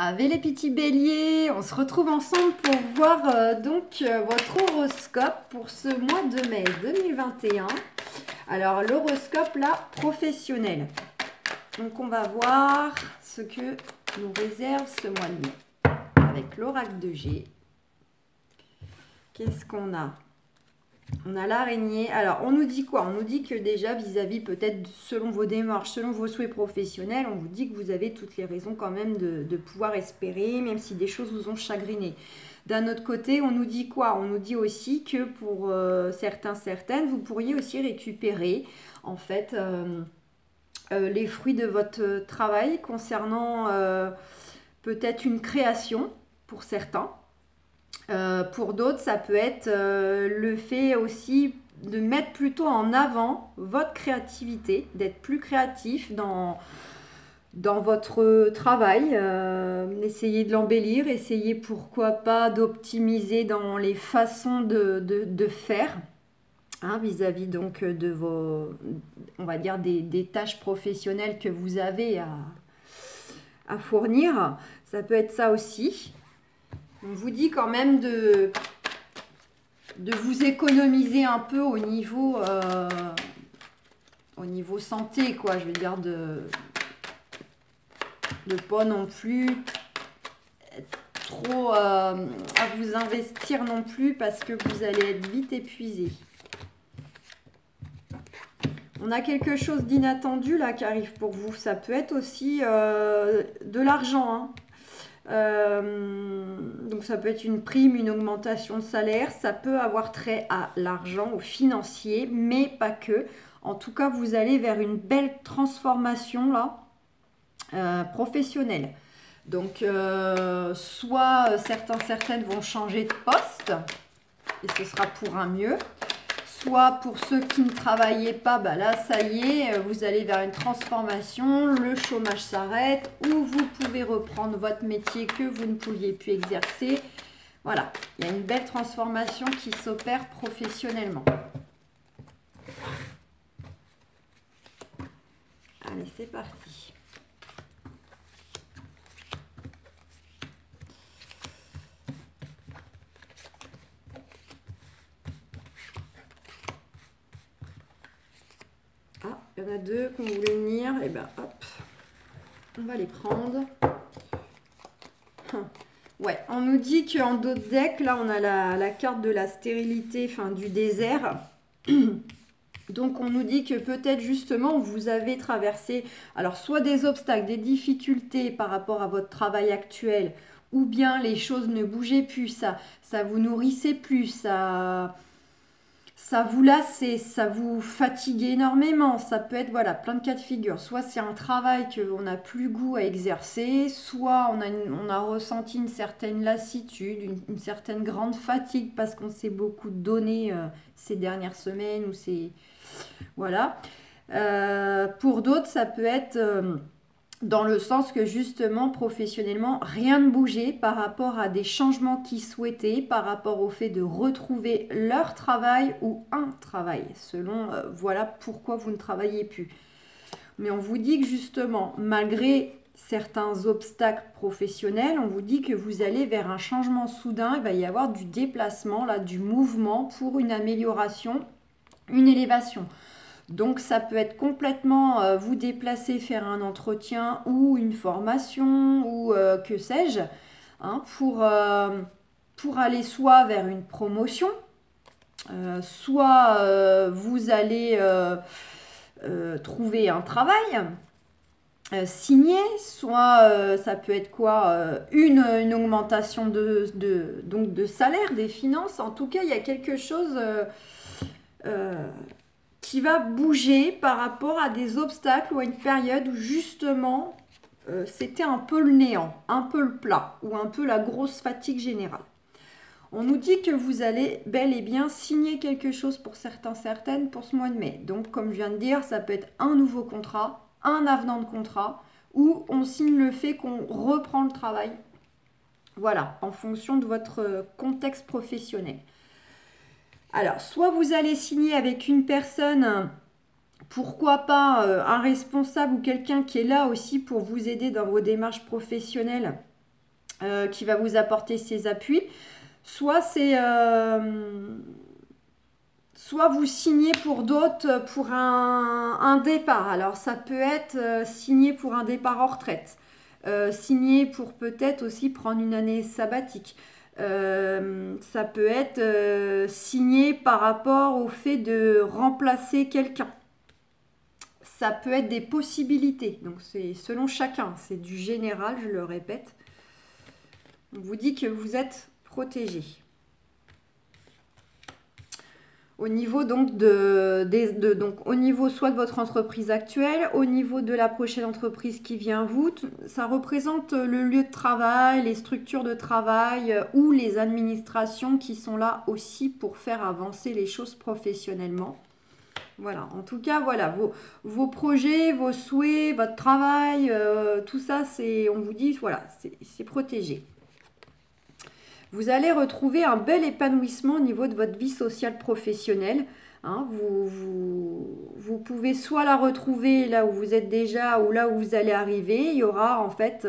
Avec les petits béliers, on se retrouve ensemble pour voir votre horoscope pour ce mois de mai 2021. Alors l'horoscope là, professionnel. Donc on va voir ce que nous réserve ce mois de mai. Avec l'oracle de G. Qu'est-ce qu'on a? On a l'araignée. Alors, on nous dit quoi? On nous dit que déjà, vis-à-vis peut-être selon vos démarches, selon vos souhaits professionnels, on vous dit que vous avez toutes les raisons quand même de pouvoir espérer, même si des choses vous ont chagriné. D'un autre côté, on nous dit quoi? On nous dit aussi que pour certaines, vous pourriez aussi récupérer, en fait, les fruits de votre travail concernant peut-être une création pour certains. Pour d'autres, ça peut être le fait aussi de mettre plutôt en avant votre créativité, d'être plus créatif dans votre travail, essayez de l'embellir, essayez pourquoi pas d'optimiser dans les façons de faire, hein, vis-à-vis donc de vos, on va dire des tâches professionnelles que vous avez à fournir. Ça peut être ça aussi. On vous dit quand même de vous économiser un peu au niveau santé, quoi. Je veux dire de pas non plus trop à vous investir non plus parce que vous allez être vite épuisé. On a quelque chose d'inattendu là qui arrive pour vous. Ça peut être aussi de l'argent, hein. Donc ça peut être une prime, une augmentation de salaire, ça peut avoir trait à l'argent, au financier, mais pas que. En tout cas, vous allez vers une belle transformation là, professionnelle. Donc soit certaines vont changer de poste et ce sera pour un mieux. Soit pour ceux qui ne travaillaient pas, bah là, ça y est, vous allez vers une transformation, le chômage s'arrête, ou vous pouvez reprendre votre métier que vous ne pouviez plus exercer. Voilà, il y a une belle transformation qui s'opère professionnellement. Allez, c'est parti. Ah, il y en a deux qu'on voulait venir. Et ben hop, on va les prendre. Ouais, on nous dit qu'en d'autres decks, là, on a la carte de la stérilité, enfin du désert. Donc, on nous dit que peut-être justement, vous avez traversé, alors soit des obstacles, des difficultés par rapport à votre travail actuel, ou bien les choses ne bougeaient plus, ça vous nourrissait plus, ça vous lassait, ça vous fatiguait énormément. Ça peut être, voilà, plein de cas de figure. Soit c'est un travail qu'on n'a plus goût à exercer, soit on a ressenti une certaine lassitude, une certaine grande fatigue parce qu'on s'est beaucoup donné ces dernières semaines ou ces... Voilà. Pour d'autres, ça peut être... dans le sens que justement, professionnellement, rien ne bougeait par rapport à des changements qu'ils souhaitaient, par rapport au fait de retrouver leur travail ou un travail, selon voilà pourquoi vous ne travaillez plus. Mais on vous dit que justement, malgré certains obstacles professionnels, on vous dit que vous allez vers un changement soudain, il va y avoir du déplacement, là, du mouvement pour une amélioration, une élévation. Donc, ça peut être complètement vous déplacer, faire un entretien ou une formation ou que sais-je, hein, pour aller soit vers une promotion, soit vous allez trouver un travail signé, soit ça peut être quoi, une augmentation donc de salaire, des finances. En tout cas, il y a quelque chose... qui va bouger par rapport à des obstacles ou à une période où justement c'était un peu le néant, un peu le plat ou un peu la grosse fatigue générale. On nous dit que vous allez bel et bien signer quelque chose pour certaines pour ce mois de mai. Donc comme je viens de dire, ça peut être un nouveau contrat, un avenant de contrat ou on signe le fait qu'on reprend le travail. Voilà, en fonction de votre contexte professionnel. Alors, soit vous allez signer avec une personne, pourquoi pas un responsable ou quelqu'un qui est là aussi pour vous aider dans vos démarches professionnelles qui va vous apporter ses appuis. Soit soit vous signez pour d'autres pour un départ. Alors ça peut être signé pour un départ en retraite, signé pour peut-être aussi prendre une année sabbatique. Ça peut être signé par rapport au fait de remplacer quelqu'un. Ça peut être des possibilités. Donc c'est selon chacun. C'est du général, je le répète. On vous dit que vous êtes protégé. Au niveau donc donc au niveau soit de votre entreprise actuelle, au niveau de la prochaine entreprise qui vient à vous, ça représente le lieu de travail, les structures de travail ou les administrations qui sont là aussi pour faire avancer les choses professionnellement. Voilà, en tout cas, voilà, vos projets, vos souhaits, votre travail, tout ça, on vous dit, voilà, c'est protégé. Vous allez retrouver un bel épanouissement au niveau de votre vie sociale professionnelle. Hein, vous pouvez soit la retrouver là où vous êtes déjà ou là où vous allez arriver. Il y aura en fait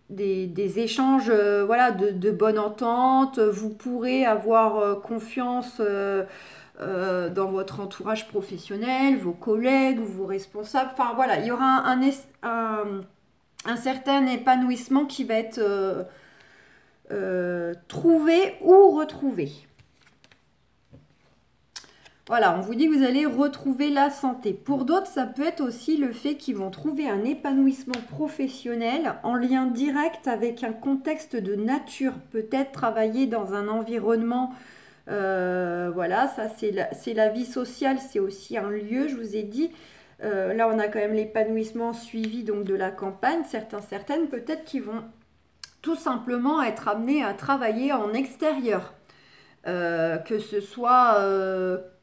des échanges voilà, de bonne entente. Vous pourrez avoir confiance dans votre entourage professionnel, vos collègues ou vos responsables. Enfin voilà, il y aura un certain épanouissement qui va être trouvé ou retrouvé. Voilà, on vous dit que vous allez retrouver la santé. Pour d'autres, ça peut être aussi le fait qu'ils vont trouver un épanouissement professionnel en lien direct avec un contexte de nature. Peut-être travailler dans un environnement, voilà, ça c'est la vie sociale, c'est aussi un lieu, je vous ai dit. Là, on a quand même l'épanouissement suivi donc de la campagne. Certaines, peut-être qui vont tout simplement être amenés à travailler en extérieur. Que ce soit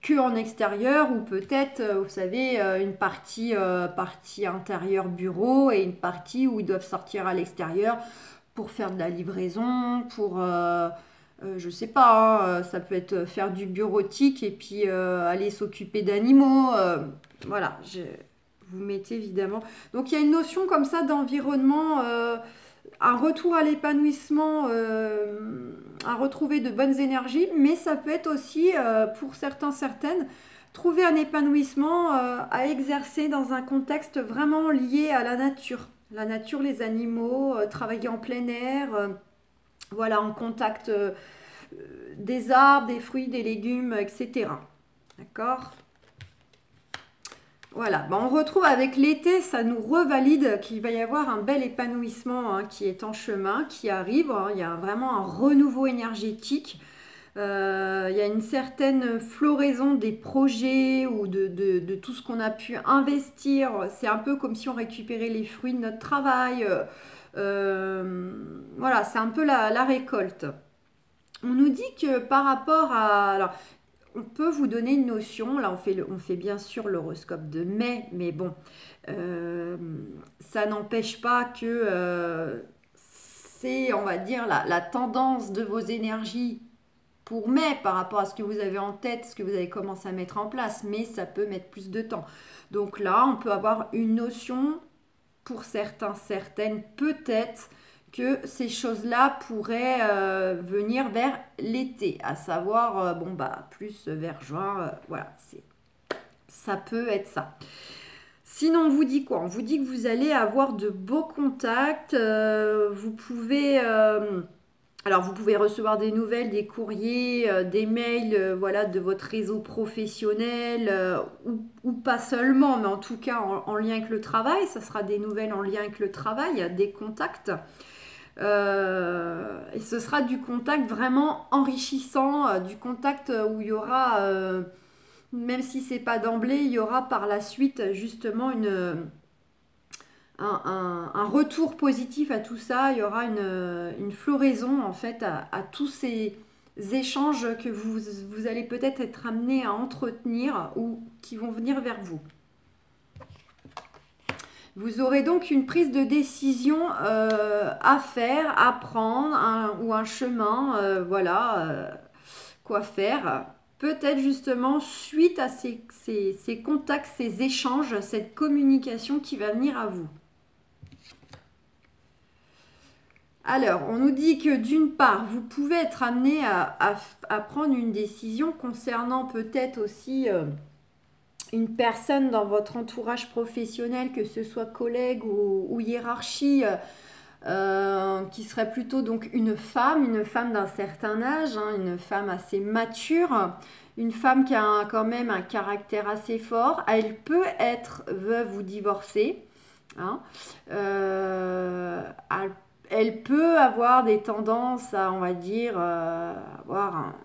que en extérieur ou peut-être, vous savez, une partie intérieure bureau et une partie où ils doivent sortir à l'extérieur pour faire de la livraison, pour, je sais pas, hein, ça peut être faire du bureautique et puis aller s'occuper d'animaux. Voilà, vous mettez évidemment. Donc il y a une notion comme ça d'environnement. Un retour à l'épanouissement, à retrouver de bonnes énergies, mais ça peut être aussi, pour certaines, trouver un épanouissement à exercer dans un contexte vraiment lié à la nature. La nature, les animaux, travailler en plein air, voilà, en contact des arbres, des fruits, des légumes, etc. D'accord ? Voilà, on retrouve avec l'été, ça nous revalide qu'il va y avoir un bel épanouissement qui est en chemin, qui arrive. Il y a vraiment un renouveau énergétique. Il y a une certaine floraison des projets ou de tout ce qu'on a pu investir. C'est un peu comme si on récupérait les fruits de notre travail. Voilà, c'est un peu la récolte. On nous dit que par rapport à... Alors, on peut vous donner une notion, là on fait bien sûr l'horoscope de mai, mais bon, ça n'empêche pas que c'est, on va dire, la tendance de vos énergies pour mai par rapport à ce que vous avez en tête, ce que vous avez commencé à mettre en place, mais ça peut mettre plus de temps. Donc là, on peut avoir une notion, pour certaines, peut-être, que ces choses-là pourraient venir vers l'été, à savoir, plus vers juin, voilà, ça peut être ça. Sinon, on vous dit quoi? On vous dit que vous allez avoir de beaux contacts, vous pouvez... alors, vous pouvez recevoir des nouvelles, des courriers, des mails, voilà, de votre réseau professionnel, ou pas seulement, mais en tout cas en lien avec le travail. Ça sera des nouvelles en lien avec le travail, des contacts. Et ce sera du contact vraiment enrichissant, du contact où il y aura, même si c'est pas d'emblée, il y aura par la suite justement un retour positif à tout ça. Il y aura une floraison en fait à tous ces échanges que vous allez peut-être être amené à entretenir ou qui vont venir vers vous. Vous aurez donc une prise de décision à faire, à prendre, ou un chemin, voilà, quoi faire. Peut-être justement suite à ces contacts, ces échanges, cette communication qui va venir à vous. Alors, on nous dit que d'une part, vous pouvez être amené à prendre une décision concernant peut-être aussi une personne dans votre entourage professionnel, que ce soit collègue ou hiérarchie, qui serait plutôt donc une femme d'un certain âge, hein, une femme assez mature, une femme qui a quand même un caractère assez fort. Elle peut être veuve ou divorcée, hein. Elle peut avoir des tendances à, on va dire, avoir un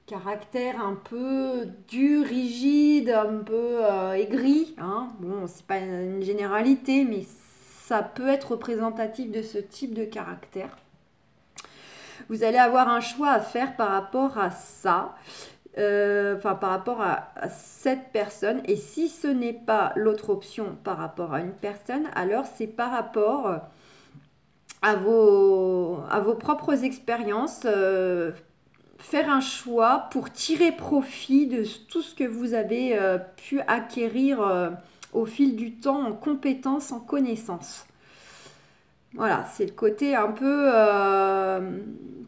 caractère un peu dur, rigide, un peu aigri, hein. Bon, c'est pas une généralité, mais ça peut être représentatif de ce type de caractère. Vous allez avoir un choix à faire par rapport à ça, par rapport à cette personne. Et si ce n'est pas l'autre option par rapport à une personne, alors c'est par rapport à vos propres expériences, faire un choix pour tirer profit de tout ce que vous avez pu acquérir au fil du temps en compétences, en connaissances. Voilà, c'est le côté un peu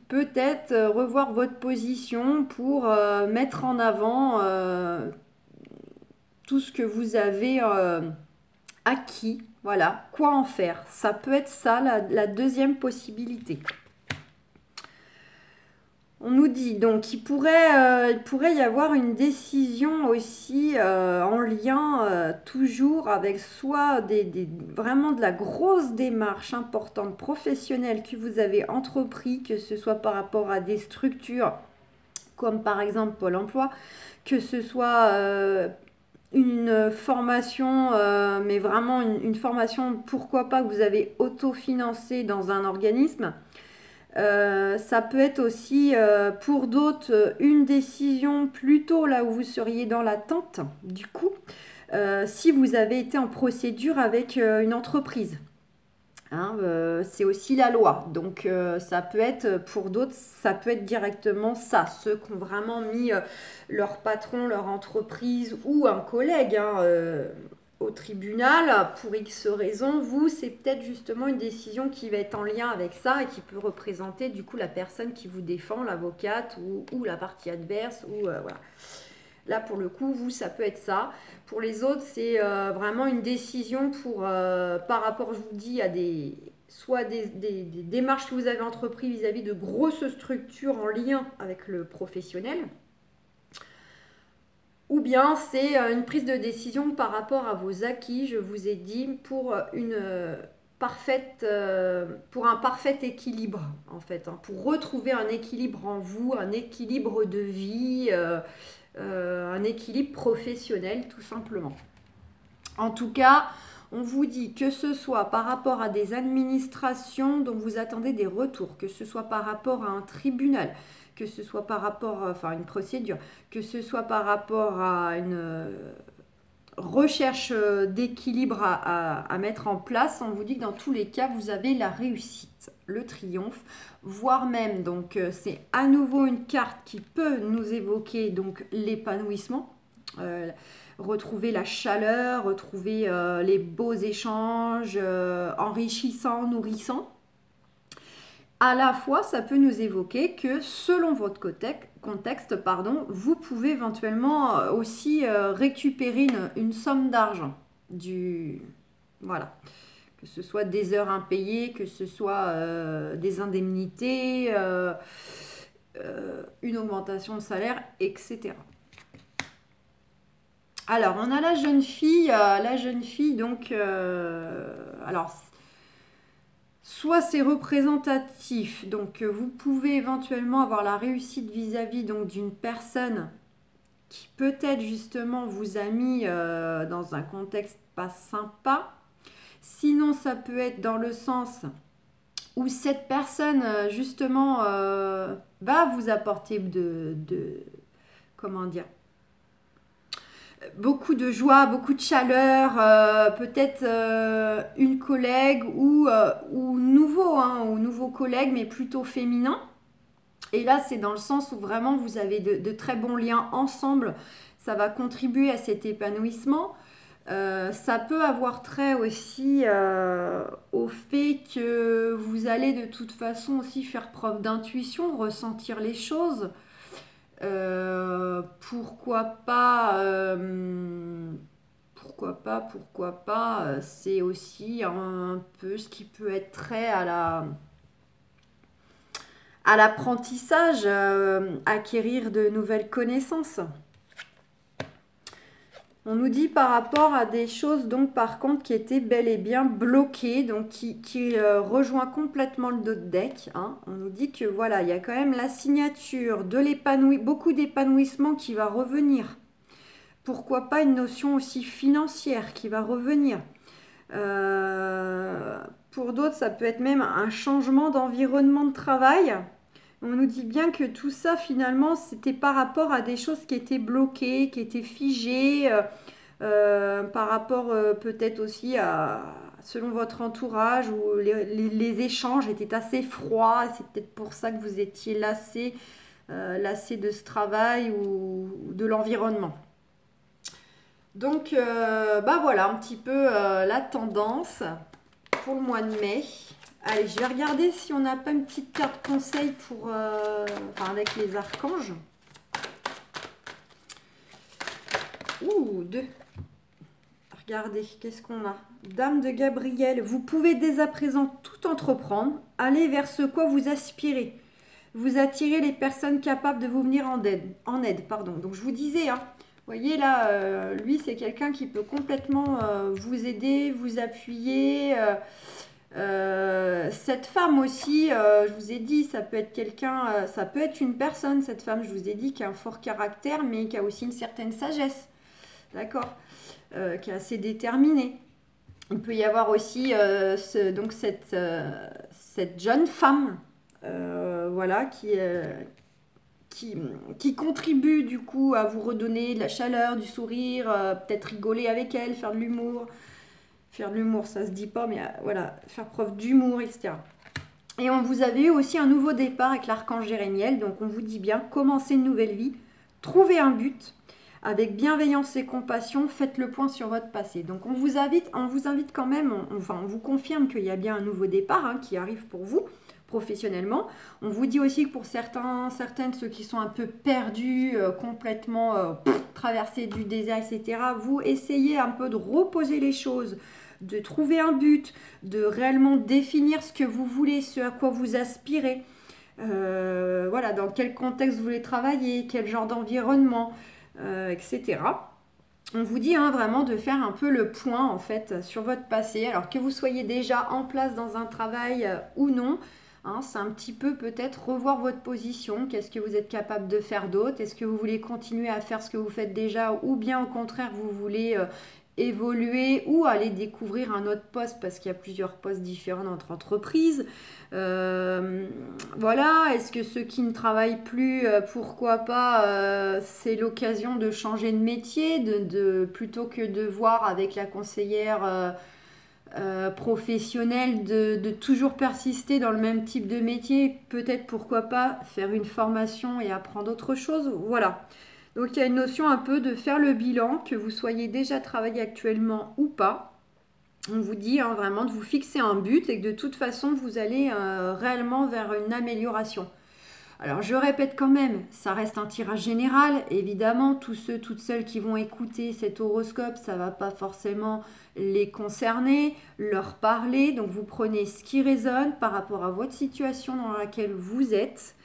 peut-être revoir votre position pour mettre en avant tout ce que vous avez acquis. Voilà, quoi en faire? Ça peut être ça la deuxième possibilité. On nous dit donc qu'il pourrait y avoir une décision aussi en lien toujours avec soit vraiment de la grosse démarche importante professionnelle que vous avez entrepris, que ce soit par rapport à des structures comme par exemple Pôle emploi, que ce soit une formation, mais vraiment une formation, pourquoi pas, que vous avez autofinancée dans un organisme. Ça peut être aussi pour d'autres une décision plutôt là où vous seriez dans l'attente du coup, si vous avez été en procédure avec une entreprise. Hein, c'est aussi la loi, donc ça peut être pour d'autres, ça peut être directement ça, ceux qui ont vraiment mis leur patron, leur entreprise ou un collègue, hein, au tribunal pour X raisons. Vous, c'est peut-être justement une décision qui va être en lien avec ça et qui peut représenter du coup la personne qui vous défend, l'avocate ou la partie adverse, ou voilà. Là, pour le coup, vous, ça peut être ça. Pour les autres, c'est vraiment une décision par rapport, je vous dis, à soit des démarches que vous avez entreprises vis-à-vis de grosses structures en lien avec le professionnel, ou bien c'est une prise de décision par rapport à vos acquis, je vous ai dit, pour pour un parfait équilibre, en fait, hein, pour retrouver un équilibre en vous, un équilibre de vie, un équilibre professionnel, tout simplement. En tout cas, on vous dit que ce soit par rapport à des administrations dont vous attendez des retours, que ce soit par rapport à un tribunal, que ce soit par rapport à une procédure, que ce soit par rapport à une recherche d'équilibre à mettre en place, on vous dit que dans tous les cas, vous avez la réussite, le triomphe, voire même, donc c'est à nouveau une carte qui peut nous évoquer donc l'épanouissement, retrouver la chaleur, retrouver les beaux échanges enrichissants, nourrissants. À la fois, ça peut nous évoquer que selon votre contexte, vous pouvez éventuellement aussi récupérer une somme d'argent. Voilà. Que ce soit des heures impayées, que ce soit des indemnités, une augmentation de salaire, etc. Alors, on a la jeune fille. Donc, alors, soit c'est représentatif, donc vous pouvez éventuellement avoir la réussite vis-à-vis donc d'une personne qui peut-être justement vous a mis dans un contexte pas sympa. Sinon, ça peut être dans le sens où cette personne justement va vous apporter comment dire, beaucoup de joie, beaucoup de chaleur, peut-être une collègue ou nouveau collègue, mais plutôt féminin. Et là, c'est dans le sens où vraiment vous avez de très bons liens ensemble. Ça va contribuer à cet épanouissement. Ça peut avoir trait aussi au fait que vous allez de toute façon aussi faire preuve d'intuition, ressentir les choses. Pourquoi pas, pourquoi pas, c'est aussi un peu ce qui peut être trait à l'apprentissage, acquérir de nouvelles connaissances. On nous dit par rapport à des choses, donc par contre, qui étaient bel et bien bloquées, donc qui rejoint complètement le dos de deck. Hein. On nous dit que voilà, il y a quand même la signature, beaucoup d'épanouissement qui va revenir. Pourquoi pas une notion aussi financière qui va revenir. Pour d'autres, ça peut être même un changement d'environnement de travail. On nous dit bien que tout ça, finalement, c'était par rapport à des choses qui étaient bloquées, qui étaient figées, par rapport peut-être aussi à, selon votre entourage, où les échanges étaient assez froids. C'est peut-être pour ça que vous étiez lassé de ce travail ou de l'environnement. Donc, bah voilà un petit peu la tendance pour le mois de mai. Allez, je vais regarder si on n'a pas une petite carte conseil pour, avec les archanges. Ouh, deux. Regardez, qu'est-ce qu'on a? Dame de Gabriel, vous pouvez dès à présent tout entreprendre. Allez vers ce quoi vous aspirez. Vous attirez les personnes capables de vous venir en aide. Pardon. Donc, je vous disais, hein, vous voyez là, lui, c'est quelqu'un qui peut complètement vous aider, vous appuyer. Cette femme aussi, je vous ai dit, ça peut être quelqu'un, ça peut être une personne, cette femme, je vous ai dit, qui a un fort caractère, mais qui a aussi une certaine sagesse, d'accord, qui est assez déterminée. Il peut y avoir aussi donc cette jeune femme, voilà, qui contribue du coup à vous redonner de la chaleur, du sourire, peut-être rigoler avec elle, faire de l'humour. Faire de l'humour, ça se dit pas, mais voilà, faire preuve d'humour, etc. Et vous avez eu aussi un nouveau départ avec l'archange Jérémiel, donc on vous dit bien, commencez une nouvelle vie, trouvez un but, avec bienveillance et compassion, faites le point sur votre passé. Donc on vous invite quand même, on vous confirme qu'il y a bien un nouveau départ hein, qui arrive pour vous, professionnellement. On vous dit aussi que pour certaines, ceux qui sont un peu perdus, complètement traversés du désert, etc., vous essayez un peu de reposer les choses, de trouver un but, de réellement définir ce que vous voulez, ce à quoi vous aspirez. Voilà, dans quel contexte vous voulez travailler, quel genre d'environnement, etc. On vous dit hein, vraiment de faire un peu le point en fait sur votre passé. Alors que vous soyez déjà en place dans un travail ou non, hein, c'est un petit peu peut-être revoir votre position. Qu'est-ce que vous êtes capable de faire d'autre? Est-ce que vous voulez continuer à faire ce que vous faites déjà ou bien au contraire vous voulez évoluer ou aller découvrir un autre poste parce qu'il y a plusieurs postes différents dans notre entreprise. Voilà, est-ce que ceux qui ne travaillent plus, pourquoi pas, c'est l'occasion de changer de métier, plutôt que de voir avec la conseillère professionnelle de toujours persister dans le même type de métier, peut-être pourquoi pas faire une formation et apprendre autre chose. Voilà. Donc il y a une notion un peu de faire le bilan, que vous soyez déjà travaillé actuellement ou pas. On vous dit hein, vraiment de vous fixer un but et que de toute façon vous allez réellement vers une amélioration. Alors je répète quand même, ça reste un tirage général. Évidemment, tous ceux, toutes celles qui vont écouter cet horoscope, ça ne va pas forcément les concerner, leur parler. Donc vous prenez ce qui résonne par rapport à votre situation dans laquelle vous êtes.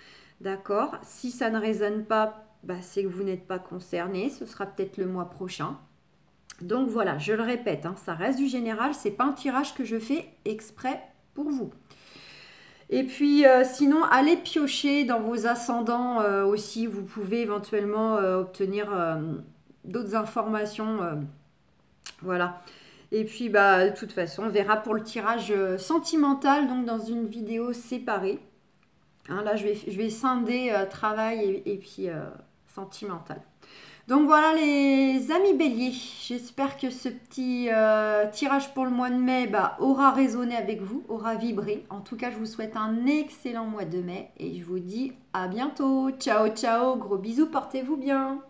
D'accord? Si ça ne résonne pas, bah, c'est que vous n'êtes pas concerné, ce sera peut-être le mois prochain. Donc voilà, je le répète, hein, ça reste du général, c'est pas un tirage que je fais exprès pour vous. Et puis sinon, allez piocher dans vos ascendants aussi, vous pouvez éventuellement obtenir d'autres informations. Voilà. Et puis bah, de toute façon, on verra pour le tirage sentimental, donc dans une vidéo séparée. Hein, là, je vais scinder travail et puis sentimental. Donc voilà les amis béliers, j'espère que ce petit tirage pour le mois de mai aura résonné avec vous, aura vibré. En tout cas, je vous souhaite un excellent mois de mai et je vous dis à bientôt. Ciao, ciao, gros bisous, portez-vous bien.